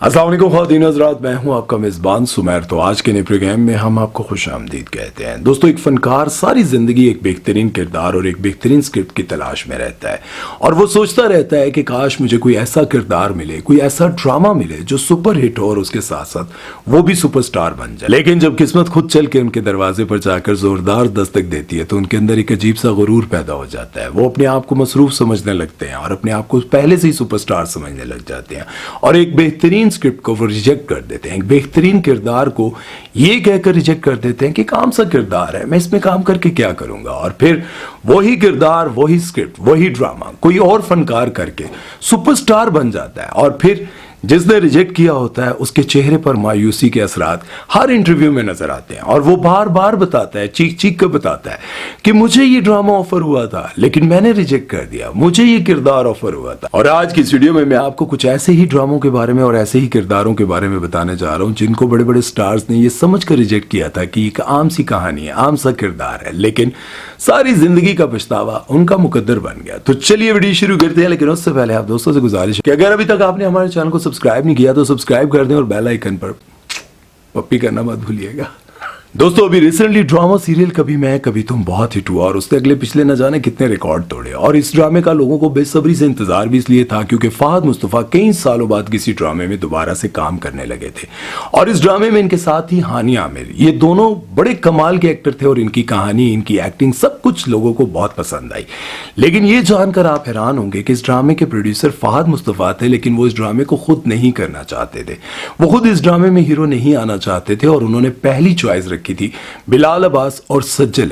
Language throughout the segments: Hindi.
अस्सलाम वालेकुम ख़वातीन हज़रात, मैं हूं आपका मेज़बान सुमैर। तो आज के नए प्रोग्राम में हम आपको खुशामदीद कहते हैं। दोस्तों, एक फ़नकार सारी ज़िंदगी एक बेहतरीन किरदार और एक बेहतरीन स्क्रिप्ट की तलाश में रहता है और वो सोचता रहता है कि काश मुझे कोई ऐसा किरदार मिले, कोई ऐसा ड्रामा मिले जो सुपर हिट हो और उसके साथ साथ वो भी सुपरस्टार बन जाए। लेकिन जब किस्मत खुद चल के उनके दरवाजे पर जाकर ज़ोरदार दस्तक देती है तो उनके अंदर एक अजीब सा गुरूर पैदा हो जाता है। वो अपने आप को मसरूफ समझने लगते हैं और अपने आप को पहले से ही सुपरस्टार समझने लग जाते हैं और एक बेहतरीन स्क्रिप्ट को वो रिजेक्ट कर देते हैं। एक बेहतरीन किरदार को ये कहकर रिजेक्ट कर देते हैं कि काम सा किरदार है, मैं इसमें काम करके क्या करूंगा। और फिर वही किरदार, वही स्क्रिप्ट, वही ड्रामा कोई और फनकार करके सुपरस्टार बन जाता है और फिर जिसने रिजेक्ट किया होता है उसके चेहरे पर मायूसी के असरात हर इंटरव्यू में नजर आते हैं और वो बार बार बताता है, चीख चीख कर बताता है कि मुझे ये ड्रामा ऑफर हुआ था लेकिन मैंने रिजेक्ट कर दिया, मुझे ये किरदार ऑफर हुआ था। और आज की इस वीडियो में मैं आपको कुछ ऐसे ही ड्रामों के बारे में और ऐसे ही किरदारों के बारे में बताने जा रहा हूं जिनको बड़े बड़े स्टार्स ने ये समझ कर रिजेक्ट किया था कि एक आम सी कहानी है, आम सा किरदार है, लेकिन सारी जिंदगी का पछतावा उनका मुकद्दर बन गया। तो चलिए वीडियो शुरू करते हैं, लेकिन उससे पहले आप दोस्तों से गुजारिश है कि अगर अभी तक आपने हमारे चैनल को सब्सक्राइब नहीं किया तो सब्सक्राइब कर दें और बेल आइकन पर पप्पी करना मत भूलिएगा। दोस्तों, अभी रिसेंटली ड्रामा सीरियल कभी मैं कभी तुम बहुत हिट हुआ और उसने अगले पिछले न जाने कितने रिकॉर्ड तोड़े और इस ड्रामे का लोगों को बेसब्री से इंतजार भी इसलिए था क्योंकि फहद मुस्तफा कई सालों बाद किसी ड्रामे में दोबारा से काम करने लगे थे और इस ड्रामे में इनके साथ ही हानी आमिर, ये दोनों बड़े कमाल के एक्टर थे और इनकी कहानी, इनकी एक्टिंग सब कुछ लोगों को बहुत पसंद आई। लेकिन ये जानकर आप हैरान होंगे कि इस ड्रामे के प्रोड्यूसर फहद मुस्तफा थे, लेकिन वो इस ड्रामे को खुद नहीं करना चाहते थे। वो खुद इस ड्रामे में हीरो नहीं आना चाहते थे और उन्होंने पहली चॉइस रखी थी बिलाल अब्बास और सज्जल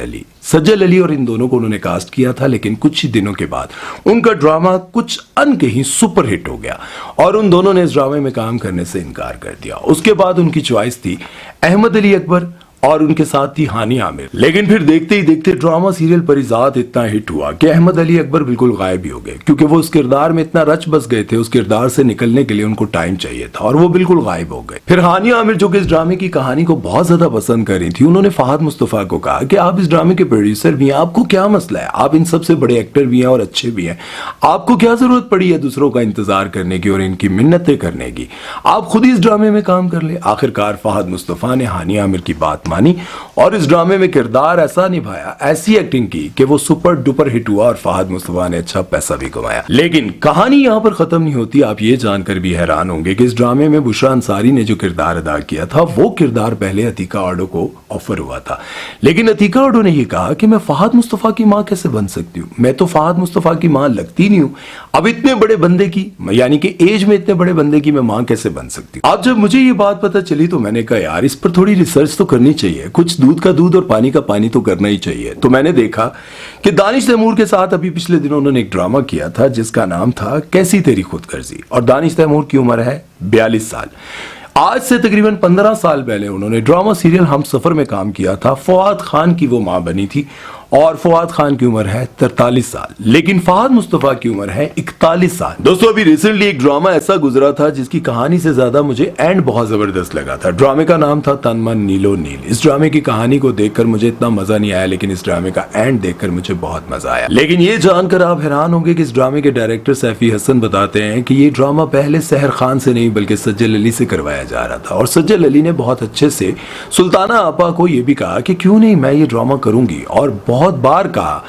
अली और इन दोनों को उन्होंने कास्ट किया था। लेकिन कुछ ही दिनों के बाद उनका ड्रामा कुछ अनकही सुपर हिट हो गया और उन दोनों ने इस ड्रामे में काम करने से इनकार कर दिया। उसके बाद उनकी चॉइस थी अहमद अली अकबर और उनके साथ थी हानी आमिर। लेकिन फिर देखते ही देखते ड्रामा सीरियल परिजात इतना हिट हुआ कि अहमद अली अकबर बिल्कुल गायब ही हो गए क्योंकि वो उस किरदार में इतना रच बस गए थे, उस किरदार से निकलने के लिए उनको टाइम चाहिए था और वो बिल्कुल गायब हो गए। फिर हानी आमिर जो कि इस ड्रामे की कहानी को बहुत ज्यादा पसंद कर रही थी, उन्होंने फहद मुस्तफा को कहा कि आप इस ड्रामे के प्रोड्यूसर भी हैं, आपको क्या मसला है, आप इन सबसे बड़े एक्टर भी हैं और अच्छे भी हैं, आपको क्या जरूरत पड़ी है दूसरों का इंतजार करने की और इनकी मिन्नतें करने की, आप खुद ही इस ड्रामे में काम कर ले। आखिरकार फहद मुस्तफा ने हानी आमिर की बात मानी और इस ड्रामे में किरदार ऐसा निभाया, ऐसी एक्टिंग की कि वो सुपर डुपर हिट हुआ और फहद मुस्तफा ने अच्छा पैसा भी कमाया। लेकिन कहानी यहां पर खत्म नहीं होती। आप ये जानकर भी हैरान होंगे कि इस ड्रामे में बुशरा अंसारी ने जो किरदार अदा किया था वो किरदार पहले अतीका ऑडो को ऑफर हुआ था, लेकिन अतीका ऑडो ने यह कहा कि मैं फहद मुस्तफा की मां कैसे बन सकती हूँ, मैं तो फहद मुस्तफा की मां लगती नहीं हूं, अब इतने बड़े बंदे की, यानी कि एज में इतने बड़े बंदे की मैं मां कैसे बन सकती हूँ। अब जब मुझे ये बात पता चली तो मैंने कहा यार इस पर थोड़ी रिसर्च तो करनी चाहिए, कुछ दूध का दूध और पानी का पानी तो करना ही चाहिए। तो मैंने देखा कि दानिश तैमूर के साथ अभी पिछले दिनों उन्होंने एक ड्रामा किया था जिसका नाम था कैसी तेरी खुदगर्जी और दानिश तैमूर की उम्र है 42 साल। आज से तकरीबन 15 साल पहले उन्होंने ड्रामा सीरियल हम सफर में काम किया था। फवाद खान की वो मां बनी थी और फवाद खान की उम्र है 43 साल, लेकिन फहद मुस्तफा की उम्र है 41 साल। दोस्तों, अभी रिसेंटली एक ड्रामा ऐसा गुजरा था जिसकी कहानी से ज्यादा मुझे एंड बहुत जबरदस्त लगा था। ड्रामे का नाम था तन मन नीलो नील। इस ड्रामे की कहानी को देखकर मुझे इतना मजा नहीं आया, लेकिन इस ड्रामे का एंड देखकर मुझे बहुत मजा आया। लेकिन ये जानकर आप हैरान होंगे कि इस ड्रामे के डायरेक्टर सैफी हसन बताते हैं कि ये ड्रामा पहले सहर खान से नहीं बल्कि सज्जल अली से करवाया जा रहा था और सज्जल अली ने बहुत अच्छे से सुल्ताना आपा को यह भी कहा कि क्यों नहीं मैं ये ड्रामा करूंगी और बहुत बार कहा,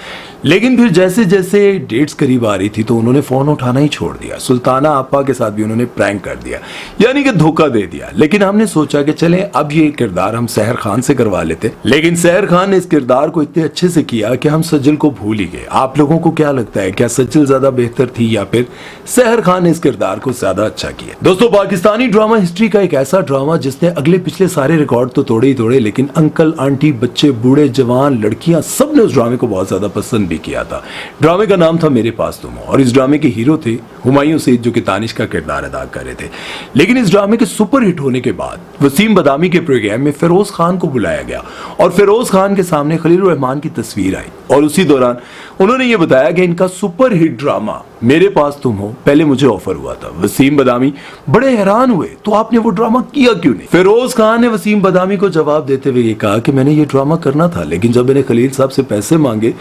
लेकिन फिर जैसे जैसे डेट्स करीब आ रही थी तो उन्होंने फोन उठाना ही छोड़ दिया। सुल्ताना आपा के साथ भी उन्होंने प्रैंक कर दिया, यानी कि धोखा दे दिया। लेकिन हमने सोचा कि चलें अब ये किरदार हम सहर खान से करवा लेते, लेकिन सहर खान ने इस किरदार को इतने अच्छे से किया कि हम सज्जल को भूल ही गए। आप लोगों को क्या लगता है, क्या सज्जल ज्यादा बेहतर थी या फिर सहर खान ने इस किरदार को ज्यादा अच्छा किया? दोस्तों, पाकिस्तानी ड्रामा हिस्ट्री का एक ऐसा ड्रामा जिसने अगले पिछले सारे रिकॉर्ड तो तोड़े ही तोड़े, लेकिन अंकल आंटी बच्चे बूढ़े जवान लड़कियां सब ने उस ड्रामे को बहुत ज्यादा पसंद भी किया था। ड्रामे का नाम था मेरे पास तुम और इस ड्रामे के हीरो थे हुमायूं सईद जो कि तानिश का किरदार अदा कर रहे थे। लेकिन इस ड्रामे के सुपर हिट होने के बाद वसीम बदामी के प्रोग्राम में फिरोज खान को बुलाया गया और फिरोज खान के सामने खलील रहमान की तस्वीर आई और उसी दौरान उन्होंने ये बताया कि इनका सुपर हिट ड्रामा मेरे पास तुम हो पहले मुझे ऑफर हुआ था। वसीम बदामी बड़े हैरान हुए, तो आपने वो ड्रामा किया क्यों नहीं? फिरोज खान ने वसीम बदामी को जवाब देते हुए ये कहा कि मैंने ये ड्रामा करना था, लेकिन जब मैंने खलील साहब से पैसे मांगे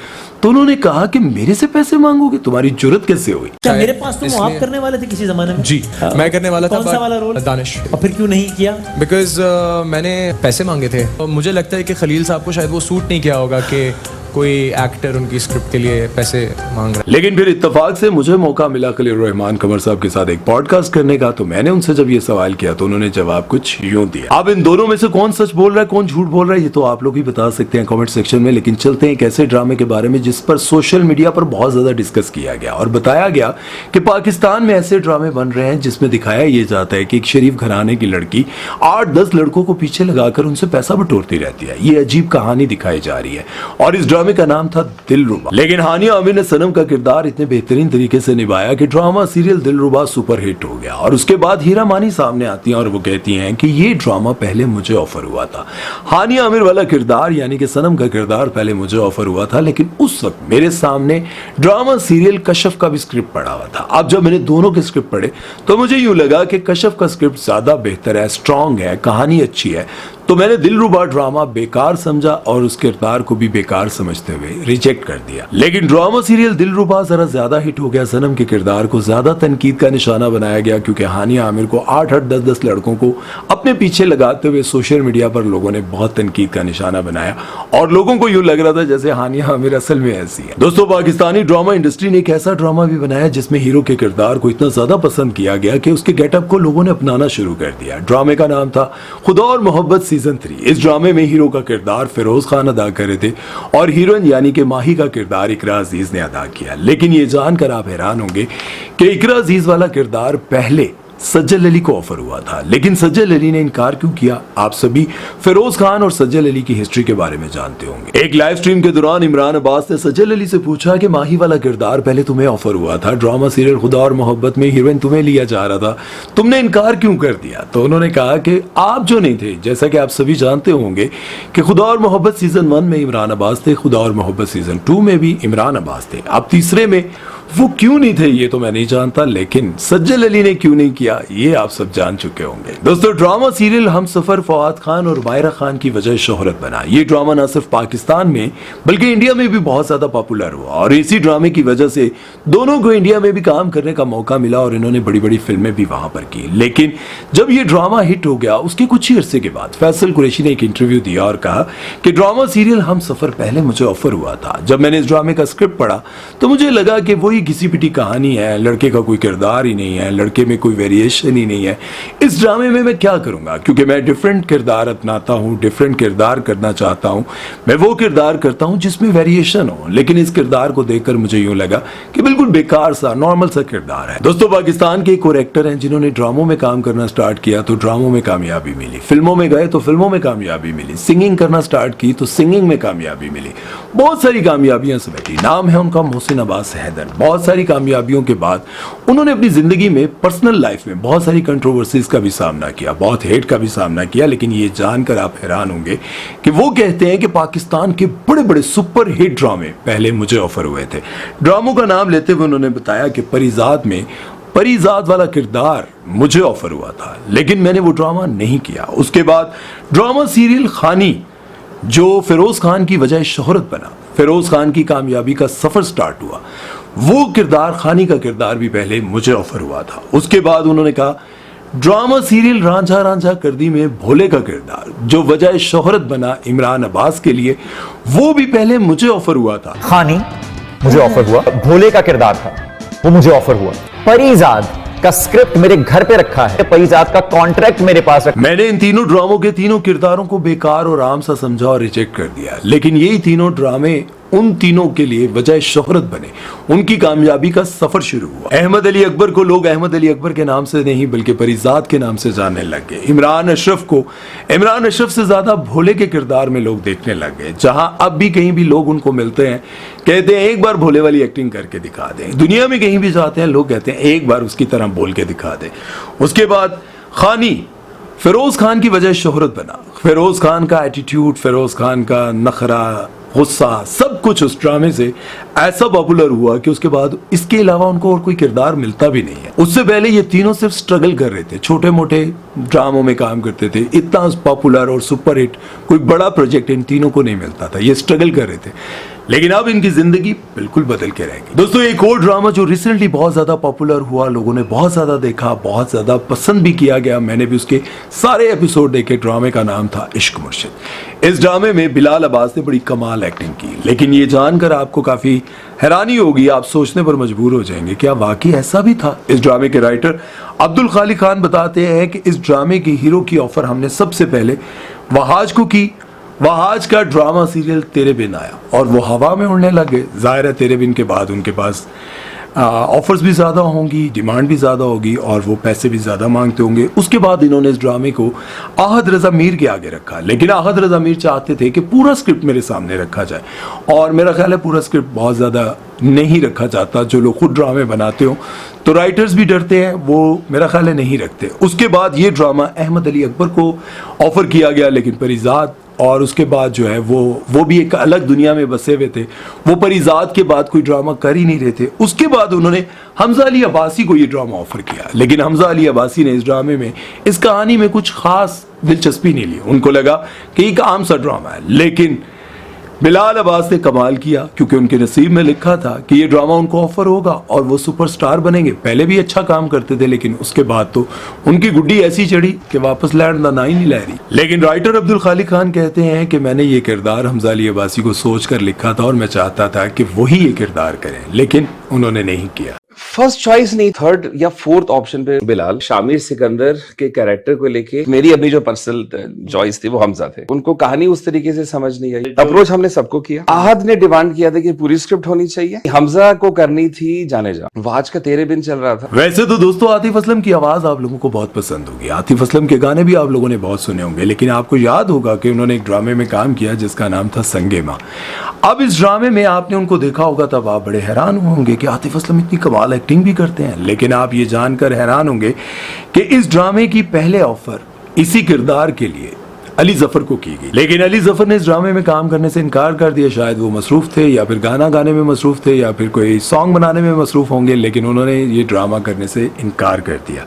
तो उन्होंने कहा कि मेरे से पैसे मांगोगे, तुम्हारी जुर्रत कैसे हुई? क्या मेरे पास तुम आप करने वाले थे किसी जमाने में? जी मैं करने वाला था। कौन सा वाला रोल? दानिश। और फिर क्यों नहीं किया? बिकॉज मैंने पैसे मांगे थे और मुझे लगता है कि खलील साहब को शायद वो सूट नहीं किया होगा कि कोई एक्टर उनकी स्क्रिप्ट के लिए पैसे मांग रहा है। लेकिन फिर इत्तेफाक से मुझे मौका मिला खलील रहमान कमर साहब के साथ एक पॉडकास्ट करने का, तो मैंने उनसे जब ये सवाल किया तो उन्होंने जवाब कुछ यूं दिया। अब इन दोनों में से कौन सच बोल रहा है कौन झूठ बोल रहा है ये तो आप लोग ही बता सकते हैं कमेंट सेक्शन में। लेकिन चलते हैं एक ऐसे ड्रामे के बारे में जिस पर सोशल मीडिया पर बहुत ज्यादा डिस्कस किया गया और बताया गया कि पाकिस्तान में ऐसे ड्रामे बन रहे हैं जिसमें दिखाया ये जाता है कि एक शरीफ घराने की लड़की 8-10 लड़कों को पीछे लगाकर उनसे पैसा बटोरती रहती है। ये अजीब कहानी दिखाई जा रही है और इस ड्रामे का नाम था दिलरुबा। लेकिन हानिया आमिर ने सनम का किरदार इतने बेहतरीन तरीके से निभाया कि ड्रामा सीरियल दिलरुबा सुपरहिट हो गया। और उसके बाद हीरा मानी सामने आती हैं और वो कहती हैं कि ये ड्रामा पहले मुझे ऑफर हुआ था। हानिया आमिर वाला किरदार यानी कि सनम का किरदार पहले मुझे ऑफर हुआ था, लेकिन उस वक्त मेरे सामने ड्रामा सीरियल कशफ का भी स्क्रिप्ट पड़ा हुआ था। अब जब मैंने दोनों के स्क्रिप्ट पढ़े तो मुझे यूं लगा कि कशफ का स्क्रिप्ट ज्यादा बेहतर है, स्ट्रांग है, कहानी अच्छी है, तो मैंने दिलरुबा ड्रामा बेकार समझा और उस किरदार को भी बेकार समझते हुए रिजेक्ट कर दिया। लेकिन ड्रामा सीरियल दिलरुबा जरा ज्यादा हिट हो गया। सनम के किरदार को ज्यादा तनकीद का निशाना बनाया गया क्योंकि हानिया आमिर को 8-8, 10-10 लड़कों को अपने पीछे लगाते हुए सोशल मीडिया पर लोगों ने बहुत तनकीद का निशाना बनाया और लोगों को यूं लग रहा था जैसे हानिया आमिर असल में ऐसी है। दोस्तों, पाकिस्तानी ड्रामा इंडस्ट्री ने एक ऐसा ड्रामा भी बनाया जिसमें हीरो के किरदार को इतना ज्यादा पसंद किया गया कि उसके गेटअप को लोगों ने अपनाना शुरू कर दिया। ड्रामे का नाम था खुदा और मोहब्बत सीजन 3। इस ड्रामे में हीरो का किरदार फिरोज खान अदा कर रहे थे और हीरोइन यानी कि माही का किरदार इकरा अजीज ने अदा किया। लेकिन ये जानकर आप हैरान होंगे कि इकरा अजीज वाला किरदार पहले सज्जल अली को ऑफर हुआ था, लेकिन सज्जल अली ने इनकार क्यों किया? आप सभी फिरोज खान और सज्जल अली की हिस्ट्री के बारे में जानते होंगे। एक लाइव स्ट्रीम के दौरान इमरान अब्बास ने सज्जल अली से पूछा कि माही वाला किरदार पहले तुम्हें ऑफर हुआ था, ड्रामा सीरियल खुदा और मोहब्बत में हीरोइन तुम्हें लिया जा रहा था, तुमने इनकार क्यों कर दिया? तो उन्होंने कहा कि आप जो नहीं थे, जैसा कि आप सभी जानते होंगे कि खुदा और मोहब्बत सीजन 1 में इमरान अब्बास थे, खुदा और मोहब्बत सीजन 2 में भी इमरान अब्बास थे। अब तीसरे में वो क्यों नहीं थे ये तो मैं नहीं जानता, लेकिन सज्जल अली ने क्यों नहीं किया ये आप सब जान चुके होंगे। दोस्तों, ड्रामा सीरियल हम सफर फवाद खान और मायरा खान की वजह शोहरत बना। ये ड्रामा न सिर्फ पाकिस्तान में बल्कि इंडिया में भी बहुत ज्यादा पॉपुलर हुआ और इसी ड्रामे की वजह से दोनों को इंडिया में भी काम करने का मौका मिला और इन्होंने बड़ी बड़ी फिल्में भी वहां पर की। लेकिन जब ये ड्रामा हिट हो गया उसके कुछ ही अरसे के बाद फैसल कुरैशी ने एक इंटरव्यू दिया और कहा कि ड्रामा सीरियल हम सफर पहले मुझे ऑफर हुआ था। जब मैंने इस ड्रामे का स्क्रिप्ट पढ़ा तो मुझे लगा कि वही घिसी पिटी कहानी है, लड़के का कोई किरदार ही नहीं है, लड़के में कोई वेरिएशन ही नहीं है। इस ड्रामे में मैं क्या करूंगा, क्योंकि मैं डिफरेंट किरदार अपनाता हूं, डिफरेंट किरदार करना चाहता हूं, मैं वो किरदार करता हूं जिसमें वेरिएशन हो। लेकिन इस किरदार को देखकर मुझे यूं लगा कि बिल्कुल बेकार सा नॉर्मल सा किरदार है। दोस्तों, पाकिस्तान के एक और एक्टर हैं जिन्होंने ड्रामों में काम करना स्टार्ट किया तो ड्रामों में कामयाबी मिली, फिल्मों में गए तो फिल्मों में कामयाबी मिली, सिंगिंग करना स्टार्ट की तो सिंगिंग में कामयाबी मिली, बहुत सारी कामयाबियां समेटी। नाम है उनका मोहसिन अब्बास हैदर। बहुत सारी कामयाबियों के बाद उन्होंने अपनी जिंदगी में पर्सनल लाइफ में बहुत सारी कंट्रोवर्सीज का भी सामना किया, बहुत हेट का भी सामना किया। लेकिन ये जानकर आप हैरान होंगे कि वो कहते हैं कि पाकिस्तान के बड़े बड़े सुपर हिट ड्रामे पहले मुझे ऑफर हुए थे। ड्रामों का नाम लेते हुए उन्होंने बताया कि परिजात में परिजात वाला किरदार मुझे ऑफर हुआ था, लेकिन मैंने वो ड्रामा नहीं किया। उसके बाद ड्रामा सीरियल खानी जो फिरोज खान की वजह शोहरत बना, फिरोज खान की कामयाबी का सफर स्टार्ट हुआ, वो किरदार खानी का किरदार भी पहले मुझे ऑफर हुआ था। उसके बाद उन्होंने कहा ड्रामा सीरियल रांझा रांझा कर दी में भोले का किरदार जो वजह शोहरत बना इमरान अब्बास के लिए, वो भी पहले मुझे ऑफर हुआ था। खानी मुझे ऑफर हुआ, भोले का किरदार था वो मुझे ऑफर हुआ, परिजाद का स्क्रिप्ट मेरे घर पे रखा है, परिजाद का कॉन्ट्रैक्ट मेरे पास रखा। मैंने इन तीनों ड्रामों के तीनों किरदारों को बेकार और आम सा समझा और रिजेक्ट कर दिया, लेकिन यही तीनों ड्रामे उन तीनों के लिए वजह शोहरत बने, उनकी कामयाबी का सफर शुरू हुआ। अहमद अली अकबर को लोग अहमद अली अकबर के नाम से नहीं बल्कि परिजात के नाम से जानने लग गए। इमरान अशरफ को इमरान अशरफ से ज्यादा भोले के किरदार में लोग देखने लग गए। जहां अब भी कहीं भी लोग उनको मिलते हैं कहते हैं एक बार भोले वाली एक्टिंग करके दिखा दें। दुनिया में कहीं भी जाते हैं लोग कहते हैं एक बार उसकी तरह बोल के दिखा दें। उसके बाद खानी फिरोज खान की वजह शोहरत बना। फिरोज खान का एटीट्यूड, फिरोज खान का नखरा, गुस्सा, सब कुछ उस ड्रामे से ऐसा पॉपुलर हुआ कि उसके बाद इसके अलावा उनको और कोई किरदार मिलता भी नहीं है। उससे पहले ये तीनों सिर्फ स्ट्रगल कर रहे थे, छोटे मोटे ड्रामों में काम करते थे। इतना पॉपुलर और सुपरहिट कोई बड़ा प्रोजेक्ट इन तीनों को नहीं मिलता था, ये स्ट्रगल कर रहे थे। लेकिन अब इनकी जिंदगी बिल्कुल बदल के रहेगी। दोस्तों, एक और ड्रामा जो रिसेंटली बहुत ज्यादा पॉपुलर हुआ, लोगों ने बहुत ज्यादा देखा, बहुत ज्यादा पसंद भी किया गया, मैंने भी उसके सारे एपिसोड देखे। ड्रामे का नाम था इश्क मुर्शिद। इस ड्रामे में बिलाल अब्बास ने बड़ी कमाल एक्टिंग की, लेकिन ये जानकर आपको काफी हैरानी होगी, आप सोचने पर मजबूर हो जाएंगे क्या वाकई ऐसा भी था। इस ड्रामे के राइटर अब्दुल खालिक खान बताते हैं कि इस ड्रामे की हीरो की ऑफर हमने सबसे पहले वहाज को की। वहाज का ड्रामा सीरियल तेरे बिन आया और वो हवा में उड़ने लगे। जाहिर है तेरे बिन के बाद उनके पास ऑफर्स भी ज़्यादा होंगी, डिमांड भी ज़्यादा होगी और वो पैसे भी ज़्यादा मांगते होंगे। उसके बाद इन्होंने इस ड्रामे को आहद रज़ा मीर के आगे रखा, लेकिन आहद रज़ा मीर चाहते थे कि पूरा स्क्रिप्ट मेरे सामने रखा जाए, और मेरा ख्याल है पूरा स्क्रिप्ट बहुत ज़्यादा नहीं रखा जाता। जो लोग खुद ड्रामे बनाते हो तो राइटर्स भी डरते हैं, वो मेरा ख्याल है नहीं रखते। उसके बाद ये ड्रामा अहमद अली अकबर को ऑफर किया गया, लेकिन परिजाद और उसके बाद जो है वो भी एक अलग दुनिया में बसे हुए थे, वो परिजाद के बाद कोई ड्रामा कर ही नहीं रहे थे। उसके बाद उन्होंने हमजा अली अब्बासी को ये ड्रामा ऑफर किया, लेकिन हमजा अली अब्बासी ने इस ड्रामे में, इस कहानी में कुछ खास दिलचस्पी नहीं ली। उनको लगा कि एक आम सा ड्रामा है, लेकिन बिलाल अब्बास ने कमाल किया क्योंकि उनके नसीब में लिखा था कि ये ड्रामा उनको ऑफर होगा और वो सुपरस्टार बनेंगे। पहले भी अच्छा काम करते थे, लेकिन उसके बाद तो उनकी गुड्डी ऐसी चढ़ी कि वापस लैंड ना ही नहीं ला रही। लेकिन राइटर अब्दुल खालिक खान कहते हैं कि मैंने ये किरदार हमजा अली अब्बासी को सोच कर लिखा था और मैं चाहता था कि वही ये किरदार करें, लेकिन उन्होंने नहीं किया। फर्स्ट चॉइस नहीं, थर्ड या फोर्थ ऑप्शन पे बिलाल। शामिर सिकंदर के कैरेक्टर को लेके मेरी अपनी जो पर्सनल चॉइस थी वो हमजा थे। उनको कहानी उस तरीके से समझ नहीं आई। अप्रोच हमने सबको किया। आहद ने डिमांड किया था कि पूरी स्क्रिप्ट होनी चाहिए, हमजा को करनी थी जाने जा। वाज का तेरे बिन चल रहा था। वैसे तो दोस्तों आतिफ असलम की आवाज आप लोगों को बहुत पसंद होगी, आतिफ असलम के गाने भी आप लोगों ने बहुत सुने होंगे, लेकिन आपको याद होगा कि उन्होंने एक ड्रामे में काम किया जिसका नाम था संगे मां। अब इस ड्रामे में आपने उनको देखा होगा, तब आप बड़े हैरान होंगे कि आतिफ असलम इतनी कमाल एक्टिंग भी करते हैं। लेकिन आप ये जानकर हैरान होंगे कि इस ड्रामे की पहले ऑफर इसी किरदार के लिए अली जफर को की गई, लेकिन अली जफर ने इस ड्रामे में काम करने से इनकार कर दिया। शायद वो मसरूफ थे या फिर गाना गाने में मसरूफ थे या फिर कोई सॉन्ग बनाने में मसरूफ होंगे, लेकिन उन्होंने ये ड्रामा करने से इनकार कर दिया।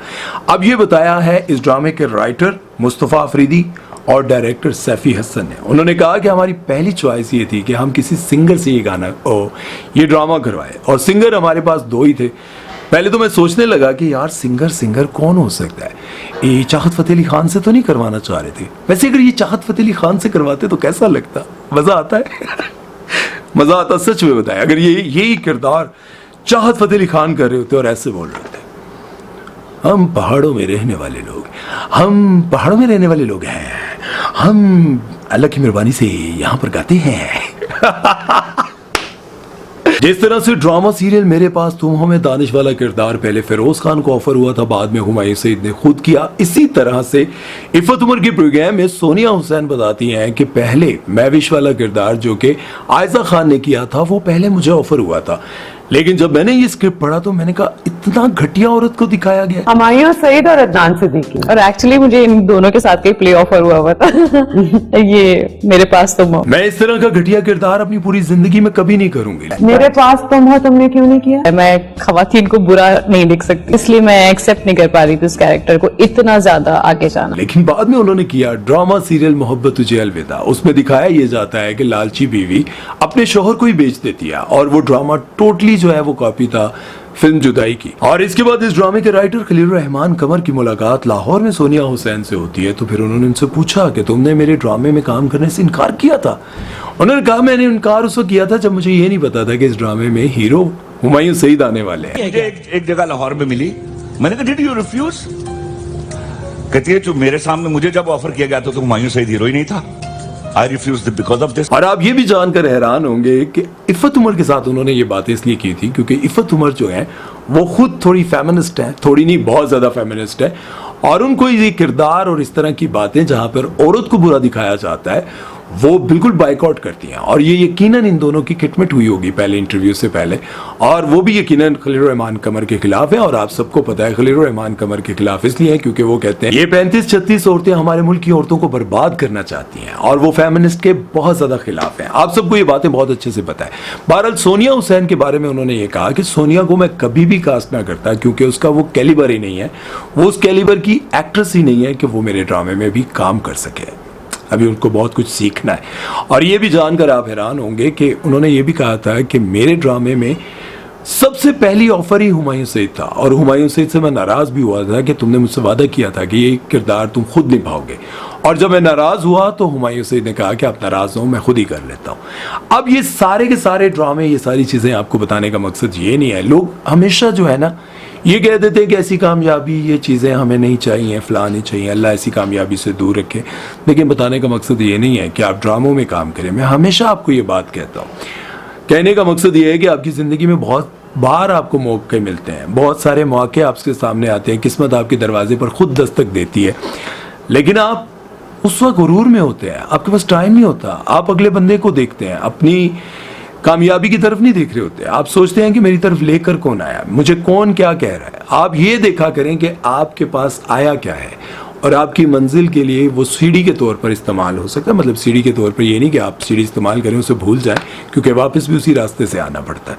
अब ये बताया है इस ड्रामे के राइटर मुस्तफ़ा अफरीदी और डायरेक्टर सैफी हसन ने। उन्होंने कहा कि हमारी पहली चॉइस ये थी कि हम किसी सिंगर से ये ड्रामा करवाए, और सिंगर हमारे पास दो ही थे। पहले तो मैं सोचने लगा कि यार सिंगर कौन हो सकता है, ये चाहत फतेह अली खान से तो नहीं करवाना चाह रहे थे। वैसे अगर ये चाहत फतेह अली खान से करवाते तो कैसा लगता, मजा आता है मजा आता सच में बताया। अगर यही किरदार चाहत फतेह अली खान कर रहे होते और ऐसे बोल रहे होते, हम पहाड़ों में रहने वाले लोग, हम पहाड़ों में रहने वाले लोग हैं, हम अल्लाह की मेहरबानी से यहाँ पर गाते हैं जिस तरह से ड्रामा सीरियल मेरे पास तुम हो में दानिश वाला किरदार पहले फिरोज खान को ऑफर हुआ था, बाद में हुमायूं सईद ने खुद किया, इसी तरह से इफ़त उमर के प्रोग्राम में सोनिया हुसैन बताती हैं कि पहले मैविश वाला किरदार जो कि आयजा खान ने किया था वो पहले मुझे ऑफर हुआ था, लेकिन जब मैंने ये स्क्रिप्ट पढ़ा तो मैंने कहा इतना घटिया औरत को दिखाया गया। हुमायूं सईद और अदनान सिद्दीकी, और एक्चुअली मुझे इन दोनों के साथ का प्ले ऑफर हुआ था ये मेरे पास तुम हो। मैं इस तरह का घटिया किरदार अपनी पूरी जिंदगी में कभी नहीं करूंगी। मेरे पास तुम हो, तुमने क्यों नहीं किया? मैं खवातीन को बुरा नहीं लिख सकती, इसलिए मैं एक्सेप्ट नहीं कर पा रही थी उस कैरेक्टर को इतना ज्यादा आगे जाना। लेकिन बाद में उन्होंने किया ड्रामा सीरियल मोहब्बत तुझे अलविदा। उसमें दिखाया ये जाता है कि लालची बीवी अपने शोहर को ही बेच देती है, और वो ड्रामा टोटली जो है वो कॉपी था फिल्म जुदाई की। और इसके बाद इस ड्रामे के राइटर खलील रहमान कमर की मुलाकात लाहौर में सोनिया हुसैन से होती है, तो फिर उन्होंने उनसे पूछा कि तुमने मेरे ड्रामे में काम करने से इनकार किया था। उन्होंने कहा मैंने इनकार उस वक्त किया था जब मुझे ये नहीं पता था कि इस ड्रामे में हीरो हुमायूं सईद आने वाले हैं। मुझे एक जगह लाहौर में मिली, मैंने कहा डिड यू रिफ्यूज? कहती है जो मेरे सामने मुझे जब ऑफर किया गया तो हुमायूं सईद हीरो ही नहीं था। I refused because of this. और आप ये भी जानकर हैरान होंगे कि इफ़त उमर के साथ उन्होंने ये बातें इसलिए की थी क्योंकि इफ़त उमर जो है वो खुद थोड़ी फेमिनिस्ट है, थोड़ी नहीं बहुत ज्यादा फेमिनिस्ट है, और उनको ये किरदार और इस तरह की बातें जहां पर औरत को बुरा दिखाया जाता है वो बिल्कुल बाइकआउट करती हैं और ये यकीनन इन दोनों की खिटमिट हुई होगी पहले इंटरव्यू से पहले, और वो भी यकीनन खलील रहमान कमर के खिलाफ है। और आप सबको पता है खलील रहमान कमर के खिलाफ इसलिए है क्योंकि वो कहते हैं ये 35-36 औरतें हमारे मुल्क की औरतों को बर्बाद करना चाहती हैं और वो फेमिनिस्ट के बहुत ज्यादा खिलाफ हैं। आप सबको ये बातें बहुत अच्छे से पता है। बहरहाल सोनिया हुसैन के बारे में उन्होंने ये कहा कि सोनिया को मैं कभी भी कास्ट ना करता क्योंकि उसका वो कैलिबर ही नहीं है, वो उस कैलिबर की एक्ट्रेस ही नहीं है कि वो मेरे ड्रामे में भी काम कर सके। अभी उनको बहुत कुछ सीखना है। और ये भी जानकर आप हैरान होंगे कि उन्होंने ये भी कहा था कि मेरे ड्रामे में सबसे पहली ऑफर ही हुमायूं सईद था और हुमायूं सईद से मैं नाराज भी हुआ था कि तुमने मुझसे वादा किया था कि ये किरदार तुम खुद निभाओगे, और जब मैं नाराज हुआ तो हुमायूं सईद ने कहा कि आप नाराज हो, मैं खुद ही कर लेता हूं। अब ये सारे के सारे ड्रामे, ये सारी चीजें आपको बताने का मकसद ये नहीं है। लोग हमेशा जो है ना ये कह देते हैं कि ऐसी कामयाबी, ये चीज़ें हमें नहीं चाहिए, फलां नहीं चाहिए, अल्लाह ऐसी कामयाबी से दूर रखे। लेकिन बताने का मकसद ये नहीं है कि आप ड्रामों में काम करें। मैं हमेशा आपको ये बात कहता हूँ, कहने का मकसद ये है कि आपकी ज़िंदगी में बहुत बार आपको मौके मिलते हैं, बहुत सारे मौके आपके सामने आते हैं, किस्मत आपके दरवाजे पर खुद दस्तक देती है, लेकिन आप उस वक्त गुरूर में होते हैं, आपके पास टाइम नहीं होता। आप अगले बंदे को देखते हैं, अपनी कामयाबी की तरफ नहीं देख रहे होते। आप सोचते हैं कि मेरी तरफ लेकर कौन आया, मुझे कौन क्या कह रहा है। आप ये देखा करें कि आपके पास आया क्या है और आपकी मंजिल के लिए वो सीढ़ी के तौर पर इस्तेमाल हो सकता है। मतलब सीढ़ी के तौर पर ये नहीं कि आप सीढ़ी इस्तेमाल करें उसे भूल जाएं, क्योंकि वापस भी उसी रास्ते से आना पड़ता है,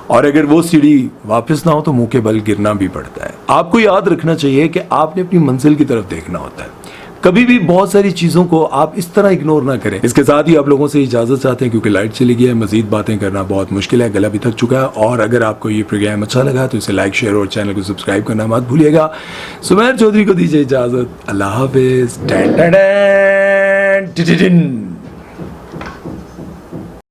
और अगर वो सीढ़ी वापस ना हो तो मुंह के बल गिरना भी पड़ता है। आपको याद रखना चाहिए कि आपने अपनी मंजिल की तरफ देखना होता है। कभी भी बहुत सारी चीज़ों को आप इस तरह इग्नोर ना करें। इसके साथ ही आप लोगों से इजाज़त चाहते हैं क्योंकि लाइट चली गई है, मजीद बातें करना बहुत मुश्किल है, गला भी थक चुका है। और अगर आपको ये प्रोग्राम अच्छा लगा तो इसे लाइक, शेयर और चैनल को सब्सक्राइब करना मत भूलिएगा। सुमैर चौधरी को दीजिए इजाज़त। अल्लाह हाफिज़।